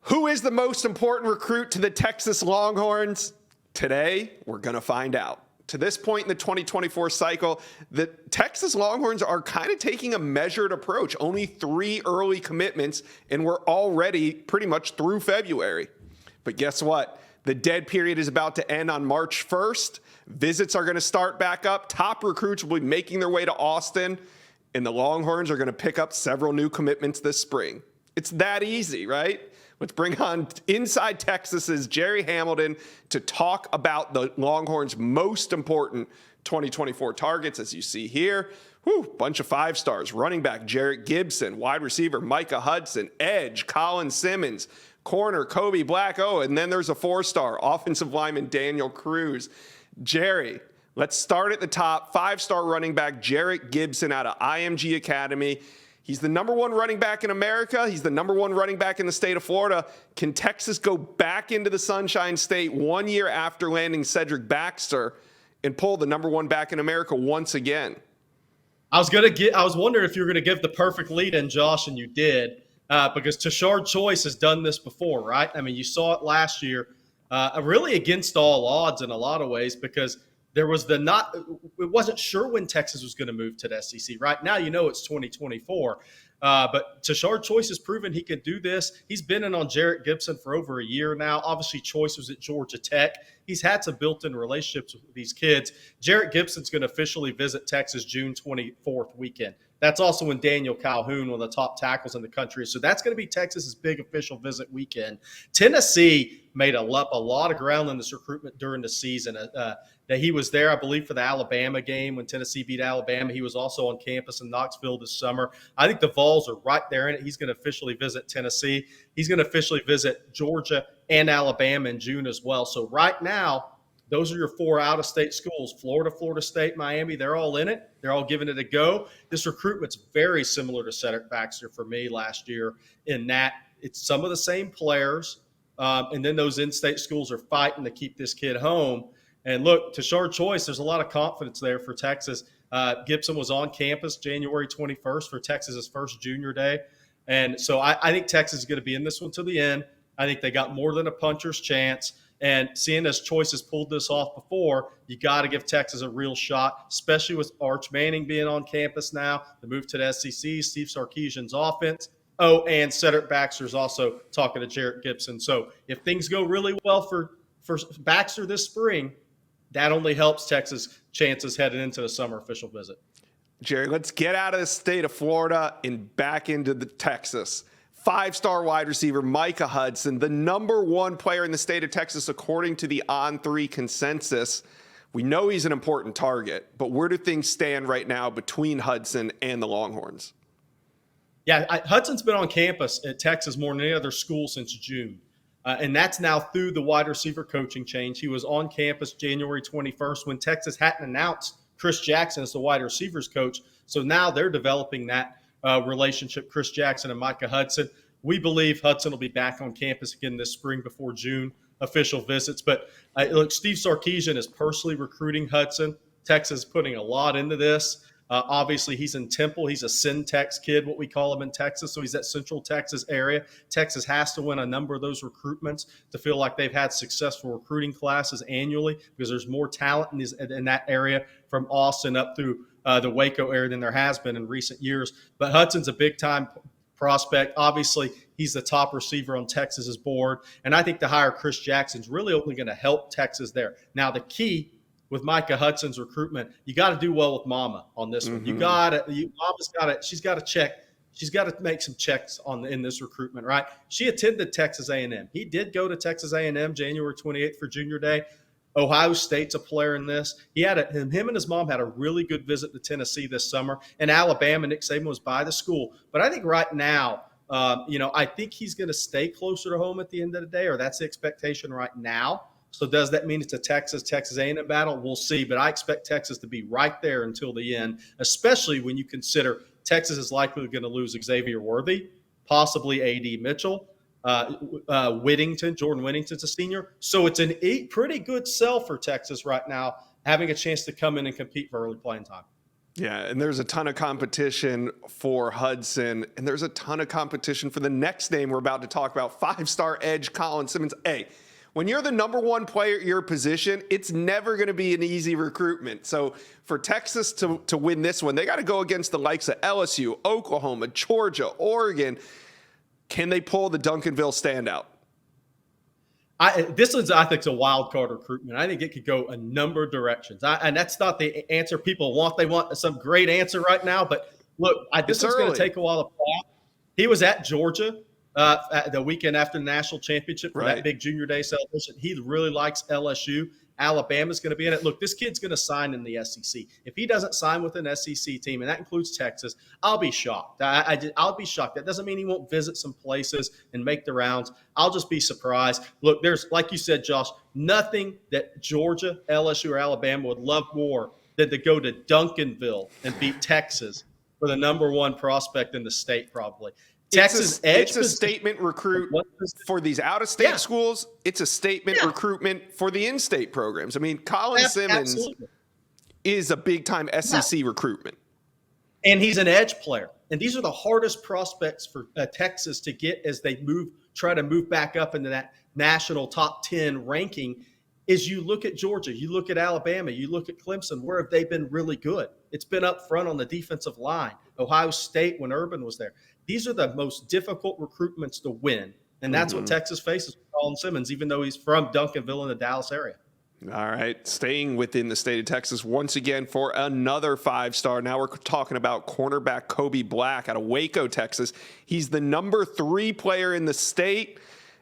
Who is the most important recruit to the Texas Longhorns? Today, we're going to find out. To this point in the 2024 cycle, the Texas Longhorns are kind of taking a measured approach. Only 3 early commitments, and we're already pretty much through February. But guess what? The dead period is about to end on March 1st. Visits are going to start back up. Top recruits will be making their way to Austin, and the Longhorns are going to pick up several new commitments this spring. It's that easy, right? Let's bring on Inside Texas's Gerry Hamilton to talk about the Longhorns' most important 2024 targets. As you see here, bunch of 5-stars. Running back Jerrick Gibson, wide receiver Micah Hudson, edge Colin Simmons, corner Kobe Black. And then there's a 4-star, offensive lineman Daniel Cruz. Gerry, let's start at the top. 5-star running back Jerrick Gibson out of IMG Academy. He's the number 1 running back in America. He's the number 1 running back in the state of Florida. Can Texas go back into the Sunshine State 1 year after landing Cedric Baxter and pull the number 1 back in America once again? I was wondering if you were going to give the perfect lead in, Josh, and you did, because Tashard Choice has done this before, right? I mean, you saw it last year, really against all odds in a lot of ways, because it wasn't sure when Texas was going to move to the SEC. Right now, it's 2024. But Tashard Choice has proven he can do this. He's been in on Jerrick Gibson for over a year now. Obviously, Choice was at Georgia Tech. He's had some built-in relationships with these kids. Jerrick Gibson's going to officially visit Texas June 24th weekend. That's also when Daniel Calhoun, one of the top tackles in the country. So that's going to be Texas's big official visit weekend. Tennessee made a lot of ground in this recruitment during the season. That he was there, I believe, for the Alabama game when Tennessee beat Alabama. He was also on campus in Knoxville this summer. I think the Vols are right there in it. He's going to officially visit Tennessee. He's going to officially visit Georgia and Alabama in June as well. So right now, those are your 4 out-of-state schools. Florida, Florida State, Miami, they're all in it. They're all giving it a go. This recruitment's very similar to Cedric Baxter for me last year in that it's some of the same players, and then those in-state schools are fighting to keep this kid home. And look, Tashard Choice, there's a lot of confidence there for Texas. Gibson was on campus January 21st for Texas's first junior day. And so I think Texas is going to be in this one to the end. I think they got more than a puncher's chance. And seeing as Choice has pulled this off before, you got to give Texas a real shot, especially with Arch Manning being on campus now, the move to the SEC, Steve Sarkisian's offense. Oh, and Cedric Baxter's also talking to Jerrick Gibson. So if things go really well for Baxter this spring, that only helps Texas' chances heading into the summer official visit. Gerry, let's get out of the state of Florida and back into the Texas. 5-star wide receiver Micah Hudson, the number 1 player in the state of Texas according to the On3 consensus. We know he's an important target, but where do things stand right now between Hudson and the Longhorns? Yeah, Hudson's been on campus at Texas more than any other school since June. And that's now through the wide receiver coaching change. He was on campus January 21st when Texas hadn't announced Chris Jackson as the wide receivers coach. So now they're developing that relationship, Chris Jackson and Micah Hudson. We believe Hudson will be back on campus again this spring before June official visits. But look, Steve Sarkisian is personally recruiting Hudson. Texas is putting a lot into this. Obviously, he's in Temple. He's a Syntex kid, what we call him in Texas. So he's that Central Texas area. Texas has to win a number of those recruitments to feel like they've had successful recruiting classes annually because there's more talent in that area from Austin up through the Waco area than there has been in recent years. But Hudson's a big-time prospect. Obviously, he's the top receiver on Texas's board. And I think the hire Chris Jackson's really only going to help Texas there. Now, the key with Micah Hudson's recruitment, you got to do well with Mama on this one. She's got to check. She's got to make some checks in this recruitment, right? She attended Texas A&M. He did go to Texas A&M January 28th for junior day. Ohio State's a player in this. Him and his mom had a really good visit to Tennessee this summer. And Alabama, Nick Saban was by the school. But I think right now, I think he's going to stay closer to home at the end of the day, or that's the expectation right now. So does that mean it's a Texas A&M battle? We'll see. But I expect Texas to be right there until the end, especially when you consider Texas is likely going to lose Xavier Worthy, possibly A.D. Mitchell, Jordan Whittington's a senior. So it's a pretty good sell for Texas right now, having a chance to come in and compete for early playing time. Yeah, and there's a ton of competition for Hudson, and there's a ton of competition for the next name we're about to talk about, five-star edge Colin Simmons. Hey, when you're the number one player at your position, it's never going to be an easy recruitment. So for Texas to win this one, they got to go against the likes of LSU, Oklahoma, Georgia, Oregon. Can they pull the Duncanville standout? This is, I think, a wild card recruitment. I think it could go a number of directions. And that's not the answer people want. They want some great answer right now. But look, this is going to take a while to play out. He was at Georgia the weekend after the national championship for that big junior day celebration. He really likes LSU. Alabama's going to be in it. Look, this kid's going to sign in the SEC. If he doesn't sign with an SEC team, and that includes Texas, I'll be shocked. I'll be shocked. That doesn't mean he won't visit some places and make the rounds. I'll just be surprised. Look, there's, like you said, Josh, nothing that Georgia, LSU, or Alabama would love more than to go to Duncanville and beat Texas for the number one prospect in the state, probably. Texas edge. It's a statement recruit for these out-of-state schools. It's a statement recruitment for the in-state programs. I mean, Colin Simmons is a big-time SEC recruitment. And he's an edge player. And these are the hardest prospects for Texas to get as they try to move back up into that national top 10 ranking. Is you look at Georgia, you look at Alabama, you look at Clemson, where have they been really good? It's been up front on the defensive line. Ohio State when Urban was there. These are the most difficult recruitments to win, and that's what Texas faces with Colin Simmons, even though he's from Duncanville in the Dallas area. All right, staying within the state of Texas once again for another five-star. Now we're talking about cornerback Kobe Black out of Waco, Texas. He's the number 3 player in the state,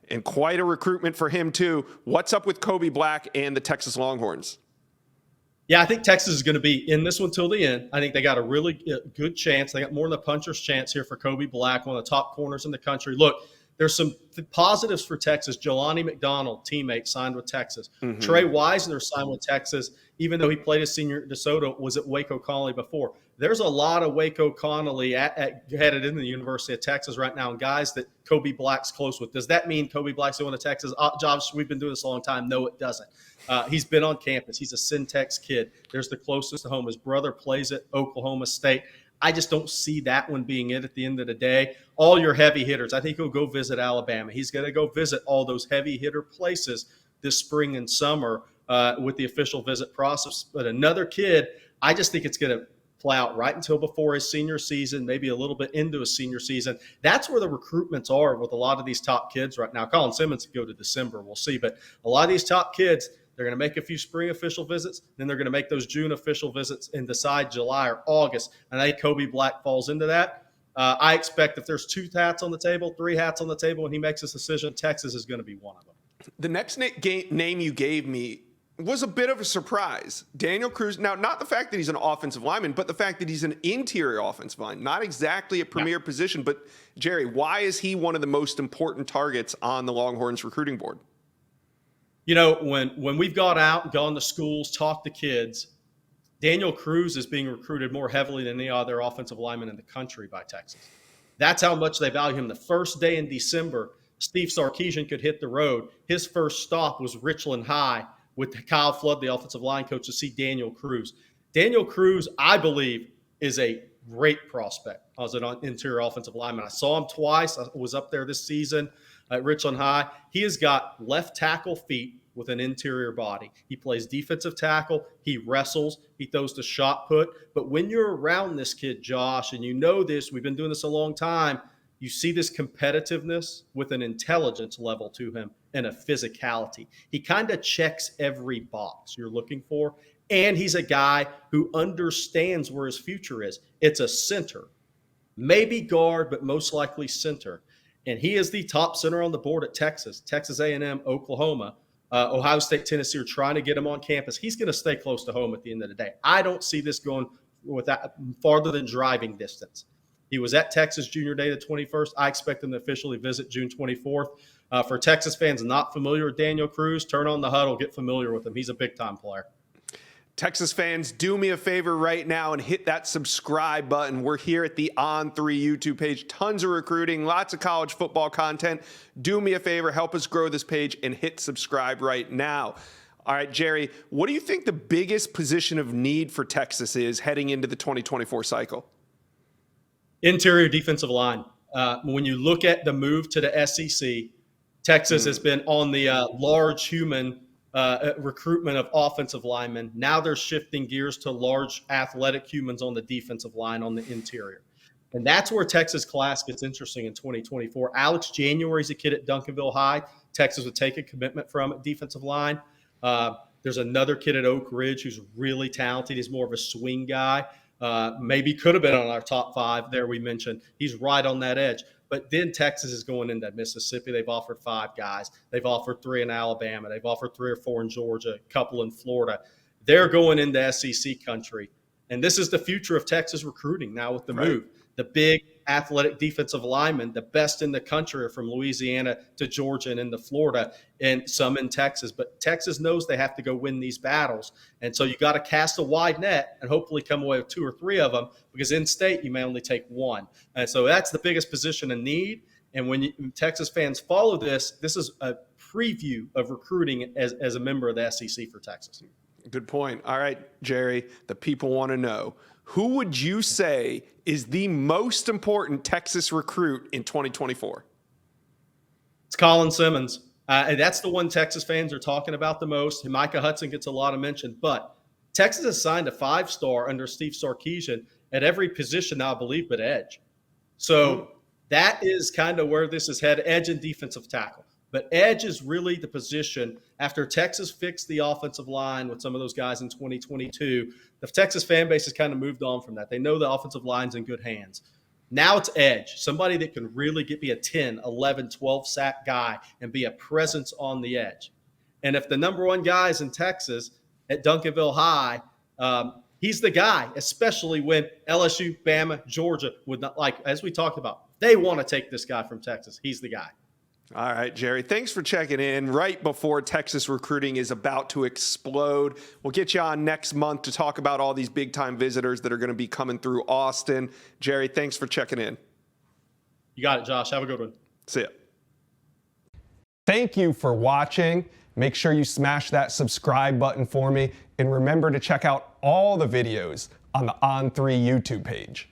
and quite a recruitment for him too. What's up with Kobe Black and the Texas Longhorns? Yeah, I think Texas is going to be in this one till the end. I think they got a really good chance. They got more than a puncher's chance here for Kobe Black, one of the top corners in the country. Look, there's some positives for Texas. Jelani McDonald, teammate, signed with Texas. Trey Wisner signed with Texas, even though he played his senior at DeSoto, was at Waco Connolly before. There's a lot of Waco Connolly headed into the University of Texas right now, and guys that Kobe Black's close with. Does that mean Kobe Black's going to Texas? Josh, we've been doing this a long time. No, it doesn't. He's been on campus. He's a Syntex kid. There's the closest to home. His brother plays at Oklahoma State. I just don't see that one being it at the end of the day. All your heavy hitters, I think he'll go visit Alabama. He's going to go visit all those heavy hitter places this spring and summer with the official visit process. But another kid, I just think it's going to play out right until before his senior season, maybe a little bit into his senior season. That's where the recruitments are with a lot of these top kids right now. Colin Simmons could go to December, we'll see. But a lot of these top kids, they're going to make a few spring official visits, then they're going to make those June official visits and decide July or August. And I think Kobe Black falls into that. I expect if there's 2 hats on the table, 3 hats on the table, and he makes this decision, Texas is going to be one of them. The next name you gave me was a bit of a surprise. Daniel Cruz. Now, not the fact that he's an offensive lineman, but the fact that he's an interior offensive lineman. Not exactly a premier position, but Jerry, why is he one of the most important targets on the Longhorns recruiting board? You know, when we've got out and gone to schools, talked to kids, Daniel Cruz is being recruited more heavily than any other offensive lineman in the country by Texas. That's how much they value him. The first day in December, Steve Sarkisian could hit the road. His first stop was Richland High with Kyle Flood, the offensive line coach, to see Daniel Cruz. Daniel Cruz, I believe, is a great prospect as an interior offensive lineman. I saw him twice. I was up there this season at Richland High. He has got left tackle feet with an interior body. He plays defensive tackle. He wrestles. He throws the shot put. But when you're around this kid, Josh, and you know this, we've been doing this a long time, you see this competitiveness with an intelligence level to him and a physicality. He kind of checks every box you're looking for. And he's a guy who understands where his future is. It's a center, maybe guard, but most likely center. And he is the top center on the board at Texas, Texas A&M, Oklahoma, Ohio State, Tennessee are trying to get him on campus. He's going to stay close to home at the end of the day. I don't see this going with that farther than driving distance. He was at Texas Junior Day the 21st. I expect him to officially visit June 24th. For Texas fans not familiar with Daniel Cruz, turn on the huddle, get familiar with him. He's a big-time player. Texas fans, do me a favor right now and hit that subscribe button. We're here at the On3 YouTube page. Tons of recruiting, lots of college football content. Do me a favor, help us grow this page and hit subscribe right now. All right, Gerry, what do you think the biggest position of need for Texas is heading into the 2024 cycle? Interior defensive line. When you look at the move to the SEC, Texas has been on the large human recruitment of offensive linemen. Now they're shifting gears to large athletic humans on the defensive line on the interior. And that's where Texas class gets interesting in 2024. Alex January is a kid at Duncanville High. Texas would take a commitment from at defensive line. There's another kid at Oak Ridge who's really talented. He's more of a swing guy. Maybe could have been on our top 5 there we mentioned. He's right on that edge. But then Texas is going into Mississippi. They've offered 5 guys. They've offered 3 in Alabama. They've offered 3 or 4 in Georgia, a couple in Florida. They're going into SEC country. And this is the future of Texas recruiting now with the move. The big athletic defensive linemen, the best in the country, are from Louisiana to Georgia and into Florida, and some in Texas. But Texas knows they have to go win these battles. And so you got to cast a wide net and hopefully come away with 2 or 3 of them, because in state you may only take 1. And so that's the biggest position in need. And when Texas fans follow this, this is a preview of recruiting as a member of the SEC for Texas. Good point. All right, Gerry, the people want to know, who would you say is the most important Texas recruit in 2024? It's Colin Simmons. And that's the one Texas fans are talking about the most. Micah Hudson gets a lot of mention, but Texas has signed a 5-star under Steve Sarkisian at every position now, I believe, but edge. So that is kind of where this is headed, edge and defensive tackle. But edge is really the position after Texas fixed the offensive line with some of those guys in 2022. The Texas fan base has kind of moved on from that. They know the offensive line's in good hands. Now it's edge, somebody that can really be a 10, 11, 12 sack guy and be a presence on the edge. And if the number 1 guy is in Texas at Duncanville High, he's the guy, especially when LSU, Bama, Georgia would not, like, as we talked about, they want to take this guy from Texas. He's the guy. All right, Gerry, thanks for checking in right before Texas recruiting is about to explode. We'll get you on next month to talk about all these big-time visitors that are going to be coming through Austin. Gerry, thanks for checking in. You got it, Josh. Have a good one. See ya. Thank you for watching. Make sure you smash that subscribe button for me. And remember to check out all the videos on the On3 YouTube page.